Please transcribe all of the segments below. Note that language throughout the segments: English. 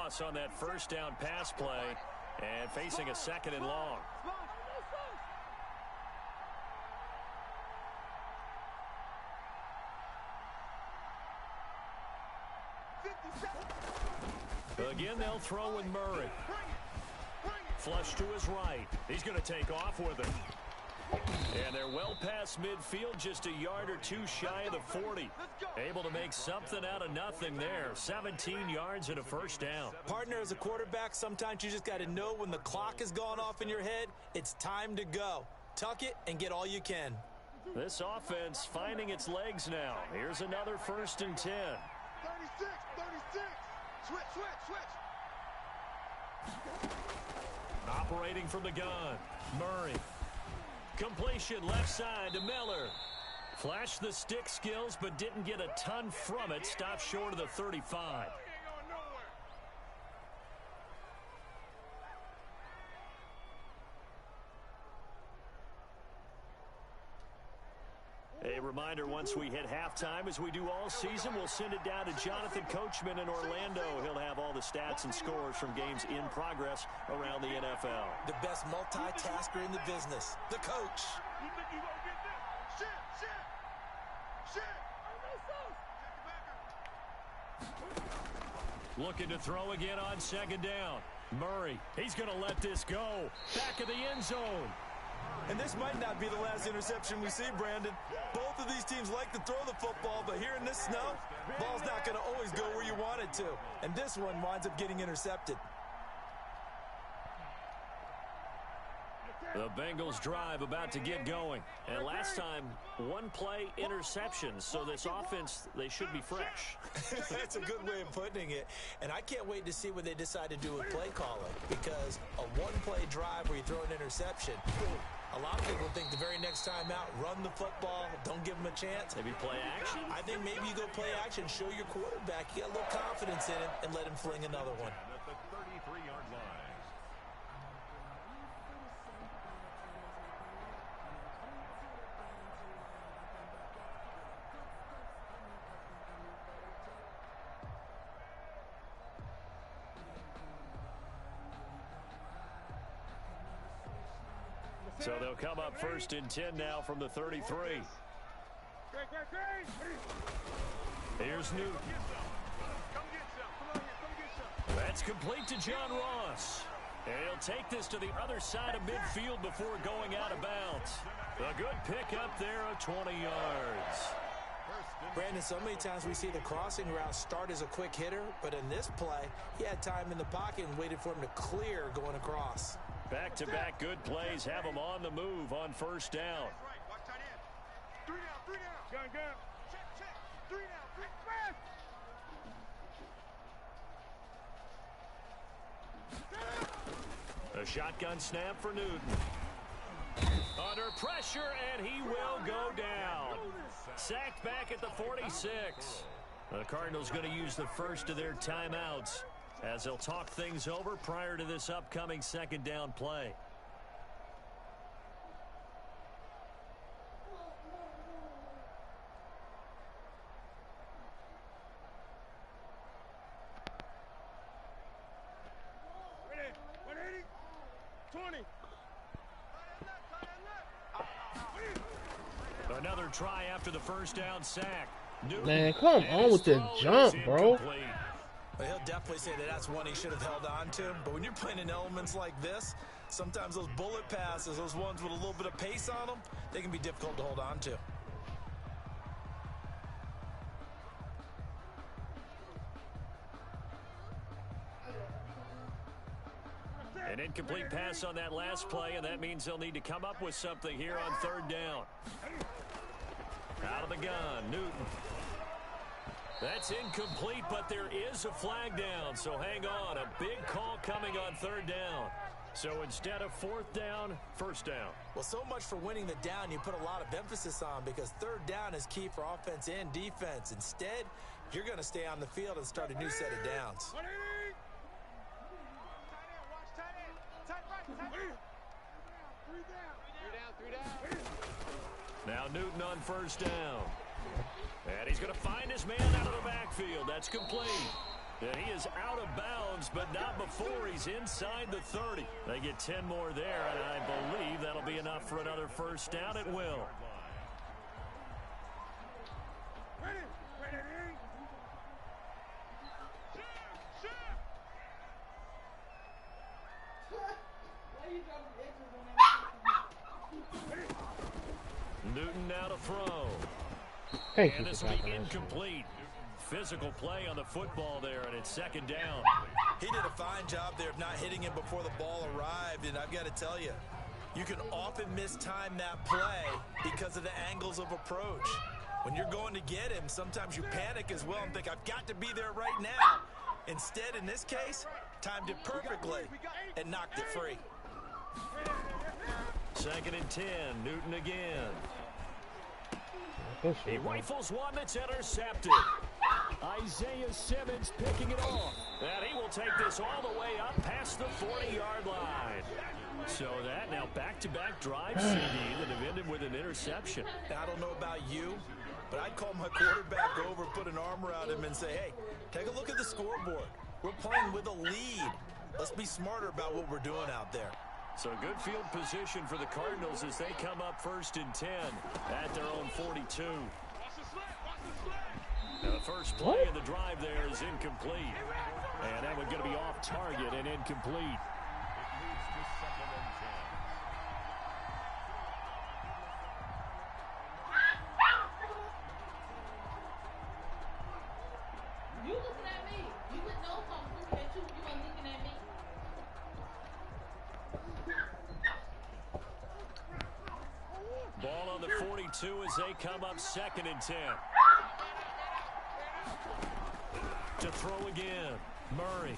loss on that first down pass play and facing a 2nd and long. Again, they'll throw with Murray. Flush to his right. He's going to take off with it. And they're well past midfield, just a yard or two shy of the 40. Able to make something out of nothing there. 17 yards and a first down. Partner, as a quarterback, sometimes you just got to know when the clock has gone off in your head, it's time to go. Tuck it and get all you can. This offense finding its legs now. Here's another 1st and 10. 36. Switch. Operating from the gun. Murray. Completion left side to Miller. Flashed the stick skills, but didn't get a ton from it. Stopped short of the 35. A reminder, once we hit halftime, as we do all season, we'll send it down to Jonathan Coachman in Orlando. He'll have all the stats and scores from games in progress around the NFL. The best multitasker in the business, the coach. You think you gonna get this? Shit. Looking to throw again on 2nd down. Murray, he's going to let this go. Back of the end zone. And this might not be the last interception we see, Brandon. Both of these teams like to throw the football, but here in this snow, ball's not going to always go where you want it to. And this one winds up getting intercepted. The Bengals drive about to get going. And last time, 1 play interception. So this offense, they should be fresh. That's a good way of putting it. And I can't wait to see what they decide to do with play calling. Because a 1-play drive where you throw an interception, a lot of people think the very next time out, run the football, don't give them a chance. Maybe play action? I think maybe you go play action, show your quarterback, you got a little confidence in him, and let him fling another one. At the 33-yard line. So they'll come up 1st and 10 now from the 33. Here's Newton. That's complete to John Ross. And he'll take this to the other side of midfield before going out of bounds. A good pickup there of 20 yards. Brandon, so many times we see the crossing route start as a quick hitter, but in this play, he had time in the pocket and waited for him to clear going across. Back-to-back good plays have them on the move on 1st down. Watch tight end. 3 down. Gun. Check. 3 down. A shotgun snap for Newton. Under pressure, and he will go down. Sacked back at the 46. The Cardinals going to use the first of their timeouts as they'll talk things over prior to this upcoming 2nd down play. Ready? 180. 20. Another try after the 1st down sack. Newton, Man, come on with the jump, bro. Well, he'll definitely say that that's one he should have held on to. But when you're playing in elements like this, sometimes those bullet passes, those ones with a little bit of pace on them, they can be difficult to hold on to. An incomplete pass on that last play, and that means they'll need to come up with something here on 3rd down. Out of the gun, Newton. That's incomplete, but there is a flag down, so hang on. A big call coming on 3rd down. So instead of 4th down, 1st down. Well, so much for winning the down you put a lot of emphasis on, because 3rd down is key for offense and defense. Instead, you're going to stay on the field and start a new set of downs. Now Newton on 1st down. And he's going to find his man out of the backfield. That's complete. And he is out of bounds, but not before he's inside the 30. They get 10 more there, and I believe that'll be enough for another first down at will. Newton now to throw. And this will be incomplete. Physical play on the football there, and it's second down. He did a fine job there of not hitting him before the ball arrived, and I've got to tell you, you can often mistime that play because of the angles of approach. When you're going to get him, sometimes you panic as well and think, I've got to be there right now. Instead, in this case, timed it perfectly and knocked it free. Second and 10, Newton again. He rifles one that's intercepted. Isaiah Simmons picking it off. And he will take this all the way up past the 40-yard line. So that now back-to-back drives, CD, that have ended with an interception. I don't know about you, but I'd call my quarterback over, put an arm around him, and say, hey, take a look at the scoreboard. We're playing with a lead. Let's be smarter about what we're doing out there. So good field position for the Cardinals as they come up first and 10 at their own 42. Now the first play of the drive there is incomplete. And that one's going to be off target and incomplete. You looking at me. You would know if I'm looking at you. You ain't looking at me. Ball on the 42 as they come up second and 10. To throw again, Murray.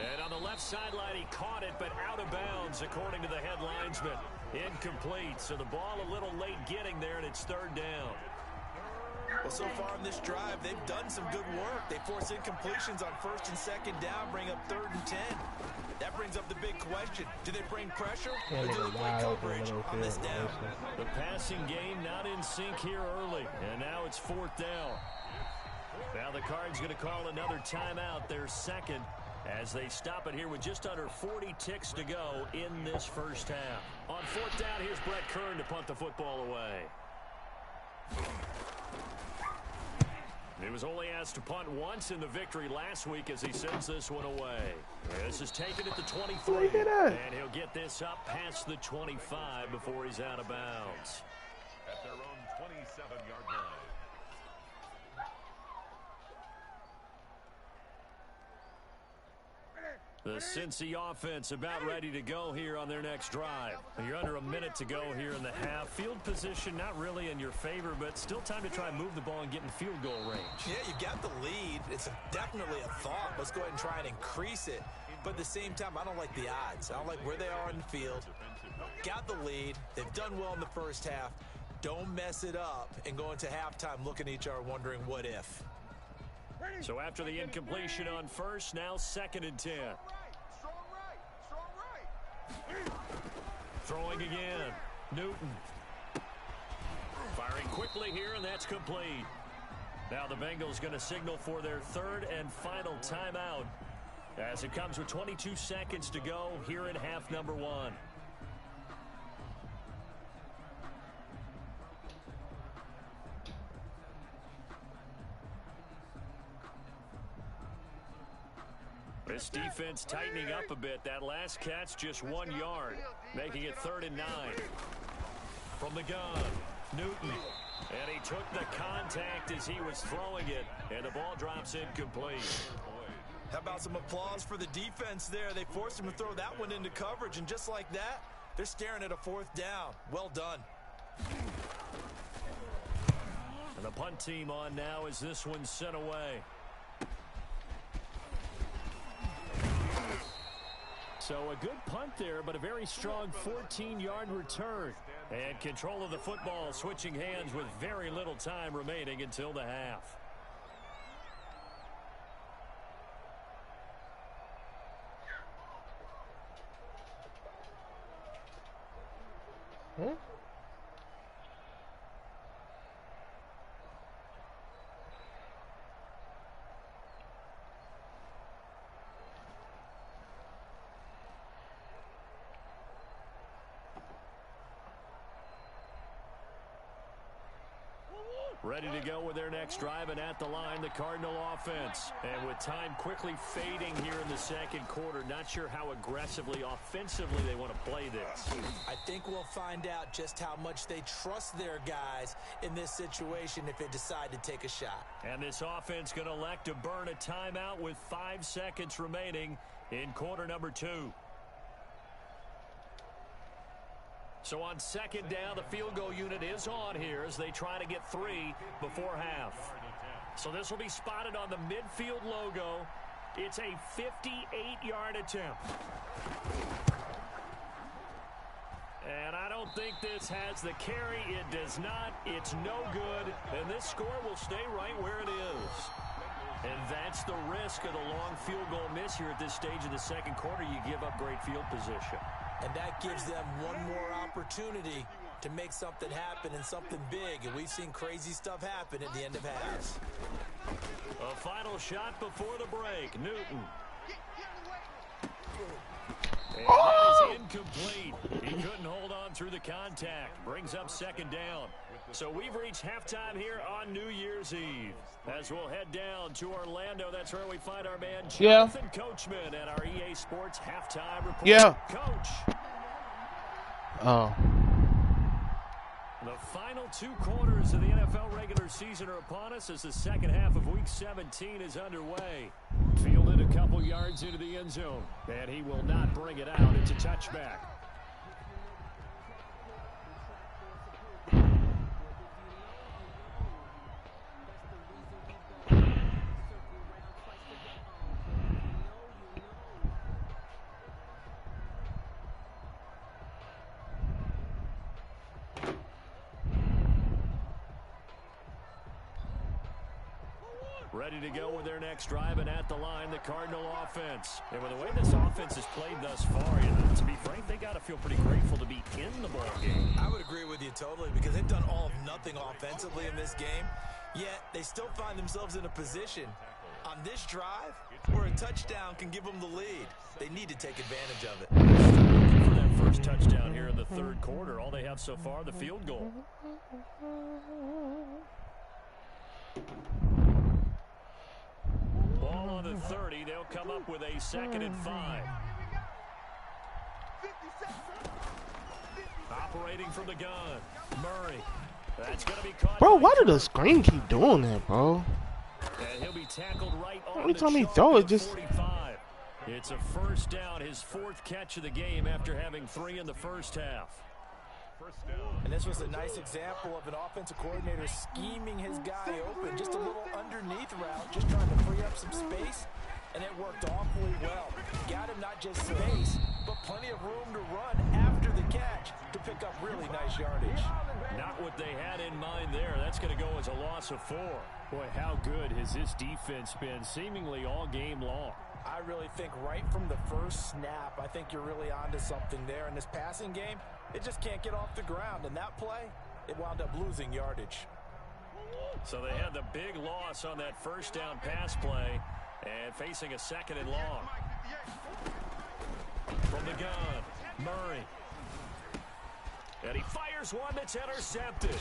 And on the left sideline, he caught it, but out of bounds, according to the head linesman. Incomplete, so the ball a little late getting there, and it's third down. Well, so far in this drive, they've done some good work. They force incompletions on first and second down, bring up third and 10. That brings up the big question. Do they bring pressure or do they play coverage on this down? The passing game not in sync here early, and now it's fourth down. Now the Cards going to call another timeout, their second, as they stop it here with just under 40 ticks to go in this first half. On fourth down, here's Brett Kern to punt the football away. He was only asked to punt once in the victory last week as he sends this one away. This is taken at the 23, and he'll get this up past the 25 before he's out of bounds. At their own 27-yard line. The Cincy offense about ready to go here on their next drive. You're under a minute to go here in the half. Field position not really in your favor, but still time to try and move the ball and get in field goal range. Yeah, you've got the lead. It's definitely a thought. Let's go ahead and try and increase it. But at the same time, I don't like the odds. I don't like where they are in the field. Got the lead. They've done well in the first half. Don't mess it up and go into halftime looking at each other wondering what if. So after the incompletion on first, now second and 10. Throwing again, Newton. Firing quickly here, and that's complete. Now the Bengals going to signal for their third and final timeout as it comes with 22 seconds to go here in half number one. This defense tightening up a bit. That last catch just 1 yard, making it 3rd and 9. From the gun, Newton. And he took the contact as he was throwing it, and the ball drops incomplete. How about some applause for the defense there? They forced him to throw that one into coverage, and just like that, they're staring at a fourth down. Well done. And the punt team on now as this one's sent away. So a good punt there, but a very strong 14-yard return. And control of the football switching hands with very little time remaining until the half. Huh? Ready to go with their next drive, and at the line, the Cardinal offense. And with time quickly fading here in the second quarter, not sure how aggressively, offensively they want to play this. I think we'll find out just how much they trust their guys in this situation if they decide to take a shot. And this offense going to elect to burn a timeout with 5 seconds remaining in quarter number 2. So on second down, the field goal unit is on here as they try to get 3 before half. So this will be spotted on the midfield logo. It's a 58-yard attempt. And I don't think this has the carry. It does not. It's no good. And this score will stay right where it is. And that's the risk of the long field goal miss here at this stage of the second quarter. You give up great field position. And that gives them one more opportunity to make something happen and something big. And we've seen crazy stuff happen at the end of halves. A final shot before the break. Newton. And that is incomplete. He couldn't hold on through the contact. Brings up second down. So we've reached halftime here on New Year's Eve. As we'll head down to Orlando, that's where we find our man Jonathan Coachman at our EA Sports Halftime Report. Coach. Oh. The final 2 quarters of the NFL regular season are upon us as the second half of Week 17 is underway. Fielded a couple yards into the end zone, and he will not bring it out. It's a touchback. Ready to go with their next drive, and at the line, the Cardinal offense. And with the way this offense has played thus far, to be frank, they got to feel pretty grateful to be in the ball game. I would agree with you totally because they've done all of nothing offensively in this game, yet they still find themselves in a position on this drive where a touchdown can give them the lead. They need to take advantage of it. For that first touchdown here in the third quarter, all they have so far, the field goal. Ball on the 30. They'll come up with a 2nd and 5. Operating from the gun. Murray. That's going to be caught. Bro, why did the screen keep doing that, bro? And he'll be tackled right on Every the time he shoulder throw it, at just 45. It's a first down, his 4th catch of the game after having 3 in the first half. And this was a nice example of an offensive coordinator scheming his guy open. Just a little underneath route, just trying to free up some space, and it worked awfully well. Got him not just space, but plenty of room to run after the catch to pick up really nice yardage. Not what they had in mind there. That's going to go as a loss of 4. Boy, how good has this defense been seemingly all game long? I really think right from the first snap, I think you're really onto something there. In this passing game, it just can't get off the ground. And that play, it wound up losing yardage. So they had the big loss on that first down pass play and facing a 2nd and long. From the gun, Murray. And he fires one that's intercepted.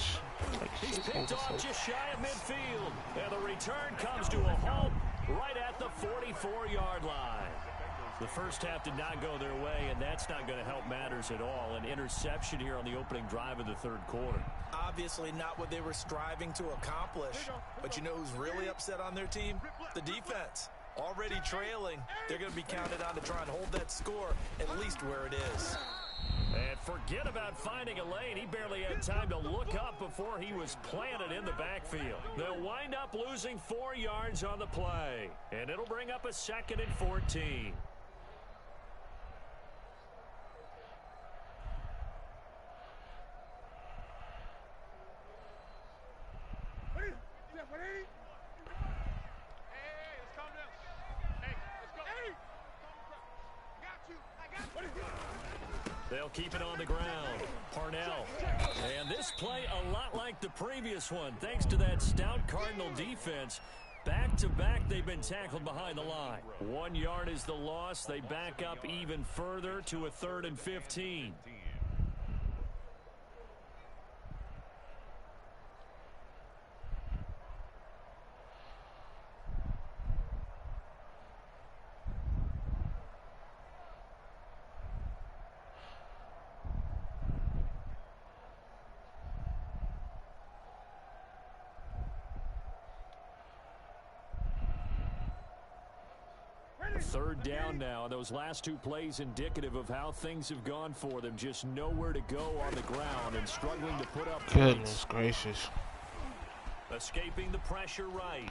He's picked off just shy of midfield. And the return comes to a halt right at the 44-yard line. The first half did not go their way, and that's not going to help matters at all. An interception here on the opening drive of the third quarter. Obviously not what they were striving to accomplish. But you know who's really upset on their team? The defense. Already trailing. They're going to be counted on to try and hold that score at least where it is. And forget about finding a lane. He barely had time to look up before he was planted in the backfield. They'll wind up losing 4 yards on the play. And it'll bring up a 2nd and 14. They'll keep it on the ground. Parnell. And this play a lot like the previous one. Thanks to that stout Cardinal defense. Back-to-back, they've been tackled behind the line. 1 yard is the loss. They back up even further to a 3rd and 15. Third down now. Those last two plays indicative of how things have gone for them. Just nowhere to go on the ground and struggling to put up Goodness points. gracious. Escaping the pressure right.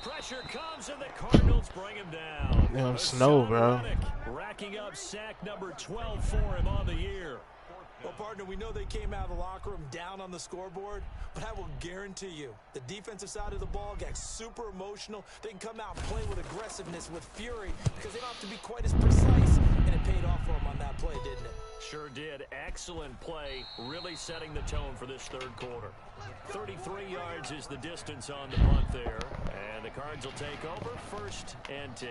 Pressure comes and the Cardinals bring him down. Damn snow, bro. Racking up sack number 12 for him on the year. Well, partner, we know they came out of the locker room down on the scoreboard, but I will guarantee you the defensive side of the ball got super emotional. They can come out and play with aggressiveness, with fury, because they don't have to be quite as precise, and it paid off for them on that play, didn't it? Sure did. Excellent play, really setting the tone for this third quarter. 33 yards is the distance on the punt there, and the Cards will take over 1st and 10.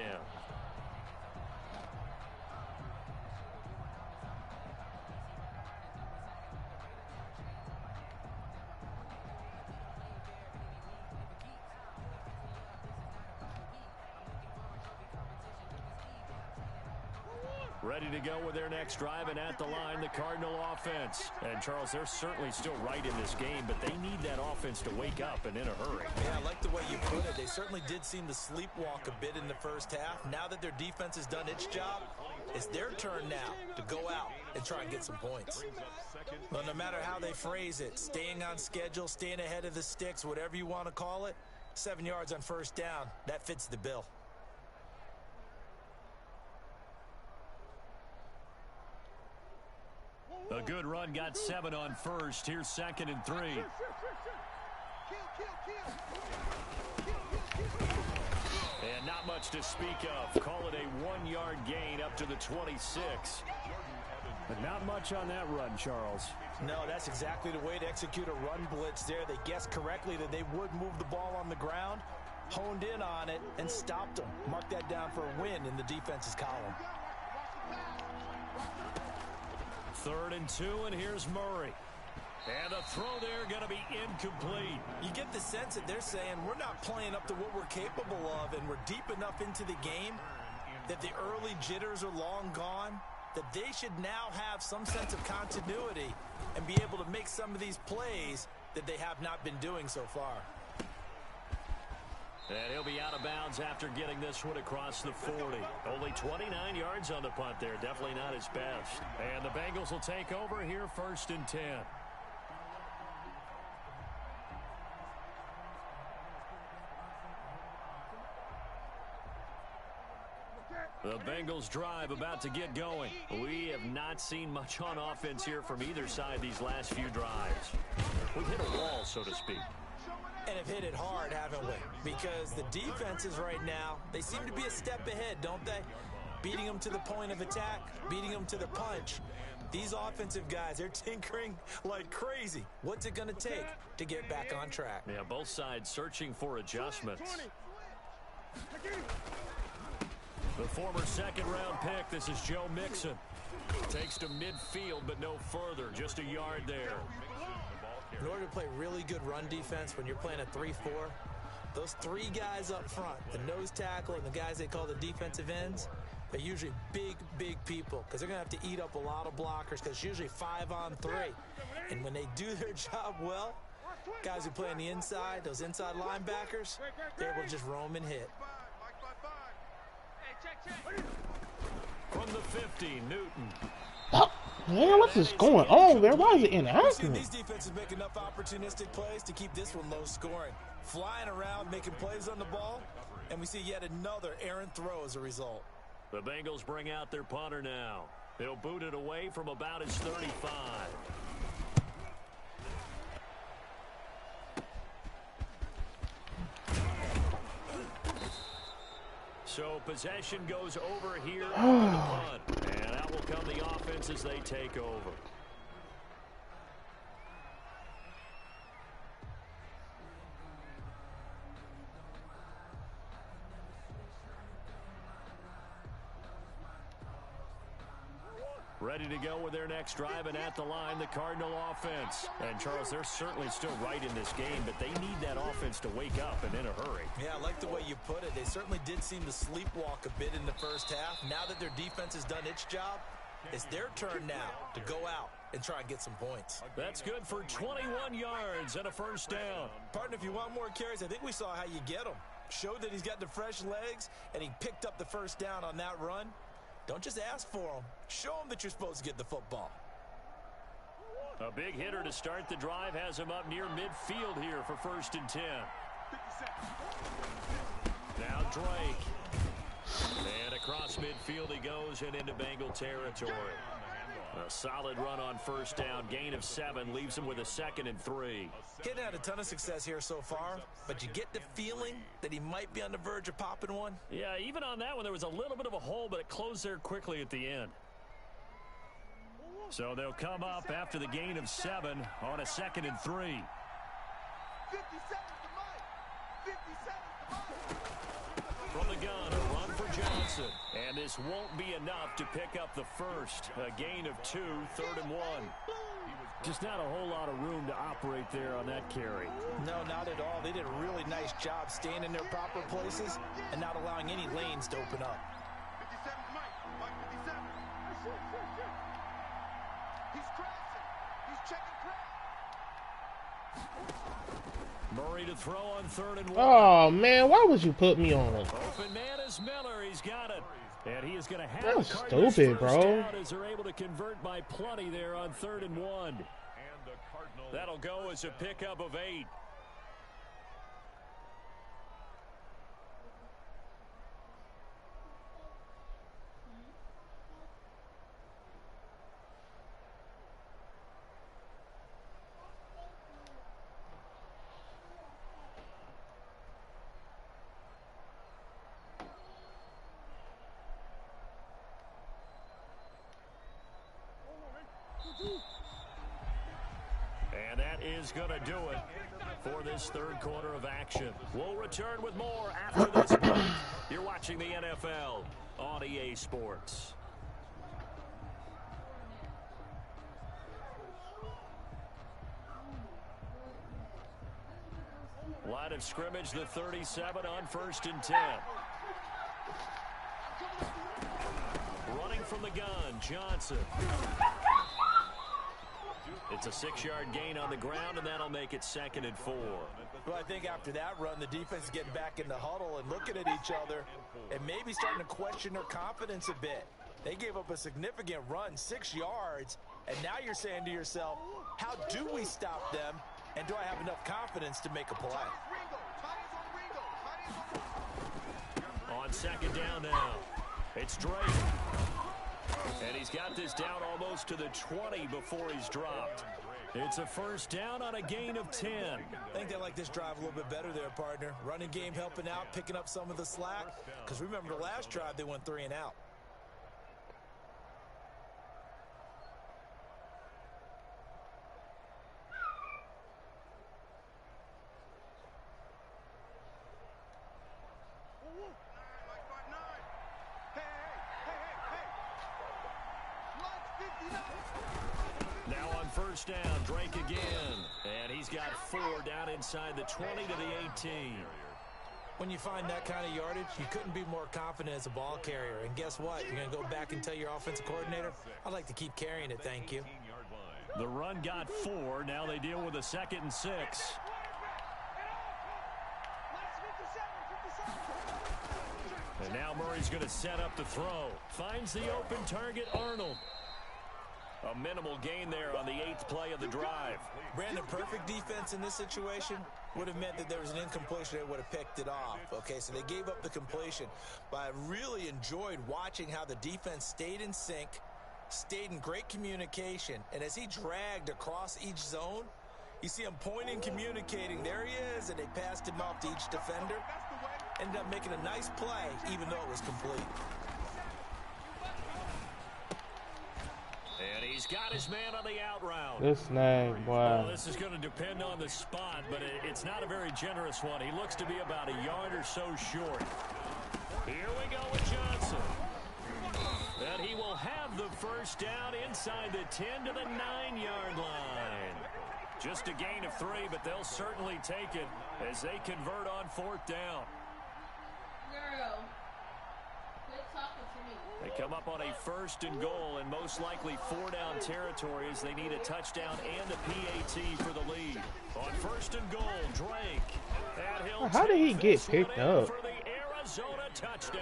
Ready to go with their next drive, and at the line, the Cardinal offense. And, Charles, they're certainly still right in this game, but they need that offense to wake up and in a hurry. Yeah, I like the way you put it. They certainly did seem to sleepwalk a bit in the first half. Now that their defense has done its job, it's their turn now to go out and try and get some points. Well, no matter how they phrase it, staying on schedule, staying ahead of the sticks, whatever you want to call it, 7 yards on first down, that fits the bill. A good run, got 7 on first. Here's 2nd and 3. And not much to speak of. Call it a 1-yard gain up to the 26. But not much on that run, Charles. No, that's exactly the way to execute a run blitz there. They guessed correctly that they would move the ball on the ground, honed in on it, and stopped them. Mark that down for a win in the defense's column. 3rd and 2, and here's Murray. And the throw there going to be incomplete. You get the sense that they're saying we're not playing up to what we're capable of, and we're deep enough into the game that the early jitters are long gone, that they should now have some sense of continuity and be able to make some of these plays that they have not been doing so far. And he'll be out of bounds after getting this one across the 40. Only 29 yards on the punt there. Definitely not his best. And the Bengals will take over here 1st and 10. The Bengals drive about to get going. We have not seen much on offense here from either side these last few drives. We've hit a wall, so to speak. And have hit it hard, haven't we? Because the defenses right now, they seem to be a step ahead, don't they? Beating them to the point of attack, beating them to the punch. These offensive guys, they're tinkering like crazy. What's it going to take to get back on track? Yeah, both sides searching for adjustments. The former 2nd-round pick, this is Joe Mixon. Takes to midfield, but no further, just a yard there. In order to play really good run defense when you're playing a 3-4, those 3 guys up front, the nose tackle and the guys they call the defensive ends, they're usually big, big people because they're going to have to eat up a lot of blockers because it's usually 5 on 3. And when they do their job well, guys who play on the inside, those inside linebackers, they're able to just roam and hit. From the 50, Newton. Man, what is going on there? Why is it inaccurate? These defenses make enough opportunistic plays to keep this one low scoring. Flying around, making plays on the ball, and we see yet another errant throw as a result. The Bengals bring out their punter now. They'll boot it away from about his 35. So possession goes over here on the punt. And out will come the offense as they take over. Ready to go with their next drive, and at the line, the Cardinal offense. And, Charles, they're certainly still right in this game, but they need that offense to wake up and in a hurry. Yeah, I like the way you put it. They certainly did seem to sleepwalk a bit in the first half. Now that their defense has done its job, it's their turn now to go out and try and get some points. That's good for 21 yards and a first down. Partner, if you want more carries, I think we saw how you get them. showed that he's got the fresh legs, and he picked up the first down on that run. Don't just ask for him. Show him that you're supposed to get the football. A big hitter to start the drive has him up near midfield here for 1st and 10. Now Drake. And across midfield he goes and into Bengal territory. A solid run on 1st down. Gain of 7 leaves him with a 2nd and 3. Getting had a ton of success here so far, but you get the feeling that he might be on the verge of popping one. Yeah, even on that one there was a little bit of a hole, but it closed there quickly at the end. So they'll come up after the gain of 7 on a 2nd and 3. 57's the mic. 57's the mic. From the gun, a run for Johnson. And this won't be enough to pick up the first. A gain of 2, 3rd and 1. Just not a whole lot of room to operate there on that carry. No, not at all. They did a really nice job staying in their proper places and not allowing any lanes to open up. 57's Mike. Mike 57. He's crossing. He's checking crowd. Murray to throw on 3rd and 1. Oh, man, why would you put me on it? Open man is Miller. He's got it. And he is going to have That's the Cardinals stupid, first bro. down as they're able to convert by plenty there on 3rd and 1. That'll go as a pickup of 8. And that is going to do it for this 3rd quarter of action. We'll return with more after this break. You're watching the NFL on EA Sports. Line of scrimmage, the 37 on 1st and 10. Running from the gun, Johnson. It's a 6-yard gain on the ground, and that'll make it 2nd and 4. Well, I think after that run, the defense is getting back in the huddle and looking at each other and maybe starting to question their confidence a bit. They gave up a significant run, 6 yards, and now you're saying to yourself, how do we stop them, and do I have enough confidence to make a play? On 2nd down now, it's Drake. And he's got this down almost to the 20 before he's dropped. It's a 1st down on a gain of 10. I think they like this drive a little bit better there, partner. Running game helping out, picking up some of the slack. Because remember the last drive, they went 3 and out. Now on 1st down, Drake again. And he's got 4 down inside the 20 to the 18. When you find that kind of yardage, you couldn't be more confident as a ball carrier. And guess what? You're going to go back and tell your offensive coordinator, I'd like to keep carrying it, thank you. The run got 4. Now they deal with a 2nd and 6. And now Murray's going to set up the throw. Finds the open target, Arnold. A minimal gain there on the 8th play of the drive. Brandon, perfect defense in this situation would have meant that there was an incompletion. They would have picked it off. Okay, so they gave up the completion. But I really enjoyed watching how the defense stayed in sync, stayed in great communication. And as he dragged across each zone, you see him pointing, communicating. There he is, and they passed him off to each defender. Ended up making a nice play, even though it was complete. And he's got his man on the out route. This snag, boy. Well, this is going to depend on the spot, but it's not a very generous one. He looks to be about a yard or so short. Here we go with Johnson. And he will have the 1st down inside the 10 to the 9-yard line. Just a gain of 3, but they'll certainly take it as they convert on 4th down. Girl, quit talking to me. They come up on a 1st and goal and most likely 4-down territory as they need a touchdown and a PAT for the lead. On 1st and goal, Drake. And he'll How did he get picked up? For the Arizona touchdown.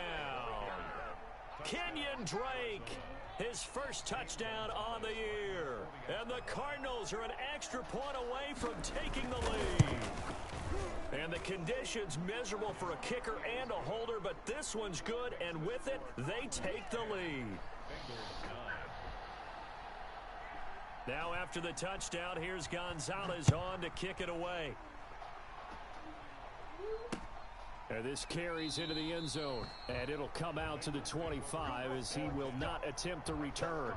Kenyon Drake, his first touchdown on the year. And the Cardinals are an extra point away from taking the lead. And the conditions miserable for a kicker and a holder, but this one's good, and with it, they take the lead. Now after the touchdown, here's Gonzalez on to kick it away. And this carries into the end zone, and it'll come out to the 25 as he will not attempt to return.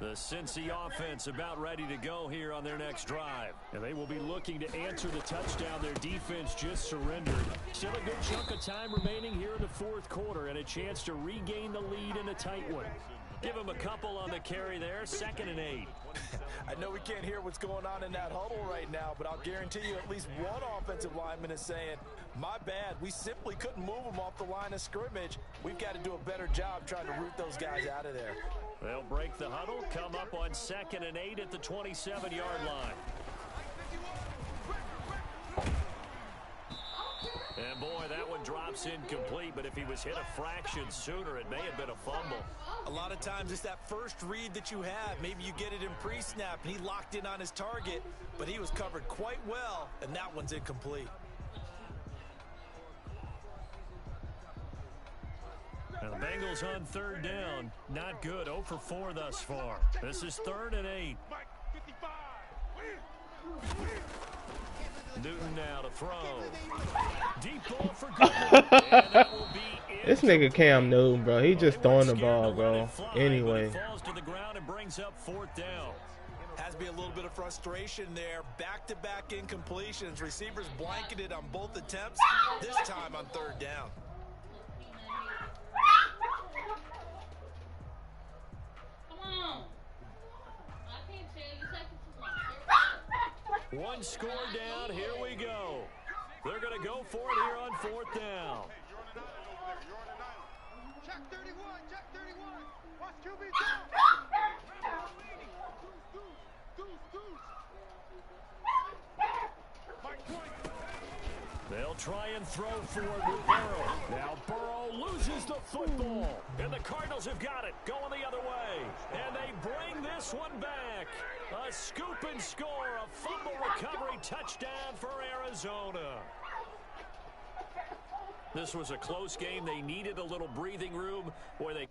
The Cincy offense about ready to go here on their next drive. And they will be looking to answer the touchdown their defense just surrendered. Still a good chunk of time remaining here in the 4th quarter and a chance to regain the lead in a tight one. Give them a couple on the carry there, 2nd and 8. I know we can't hear what's going on in that huddle right now, but I'll guarantee you at least one offensive lineman is saying, my bad, we simply couldn't move them off the line of scrimmage. We've got to do a better job trying to root those guys out of there. They'll break the huddle, come up on 2nd and 8 at the 27-yard line. And boy, that one drops incomplete, but if he was hit a fraction sooner, it may have been a fumble. A lot of times it's that first read that you have. Maybe you get it in pre-snap, and he locked in on his target, but he was covered quite well, and that one's incomplete. Now the Bengals on 3rd down. Not good. 0 for 4 thus far. This is 3rd and 8. Newton now to throw. Deep ball for This nigga Cam Newton, bro. He just throwing the ball, bro. Anyway. Falls to the ground and brings up 4th down. Has to be a little bit of frustration there. Back-to-back incompletions. Receivers blanketed on both attempts. This time on 3rd down. One score down, here we go. They're going to go for it here on 4th down. Check 31, check 31. Watch QB down. They'll try and throw for it with Burrow. Now Burrow loses the football. And the Cardinals have got it, going the other way. And they bring this one back. A scoop and score, a fumble recovery touchdown for Arizona. This was a close game. They needed a little breathing room where they...